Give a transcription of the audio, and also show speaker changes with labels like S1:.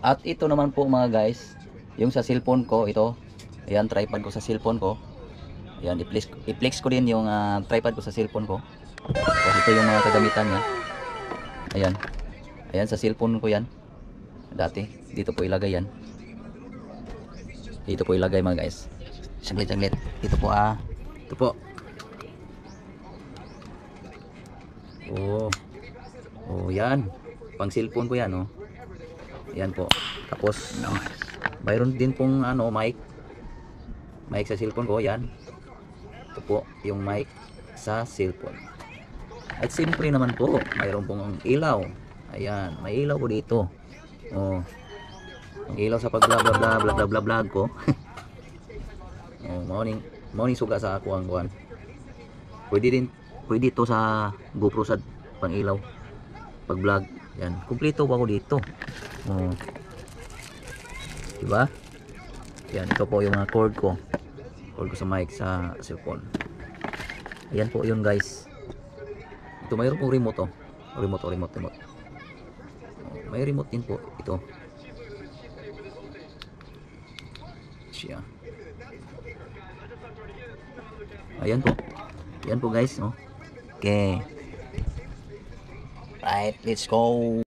S1: At ito naman po mga guys, yung sa cellphone ko, ito. Ayan, tripod ko sa cellphone ko. Ayan, i-flex ko din yung tripod ko sa cellphone ko. Tapos ito yung mga kagamitan niya. Ayan. Ayan, sa cellphone ko yan. Dati, dito po ilagay yan. Dito po ilagay mga guys. Saglit. Dito po Ito po. Oh, yan. Pang cellphone ko yan, oh. Yan po. Tapos, mayroon din pong mic. Mic sa cellphone ko, yan. Ito po, yung mic sa cellphone. At siyempre naman po, mayroon pong ilaw. Ayan, may ilaw po dito. Oh. Ang ilaw sa pag vlog ko. Oh, morning suga sa ako ang kuan. Pwede ito sa GoPro sa pang ilaw. Pag vlog, yan. Kumpleto pa ako dito. Oh. Diba? Yan, ito po yung mga cord ko. Cord ko sa mic sa cellphone. Ayan po yun guys. Ito mayroon pong remote, oh. Remote. Oh, may remote din po ito. Siya. Ayan po. Ayan po guys, oh. Okay. Right, let's go.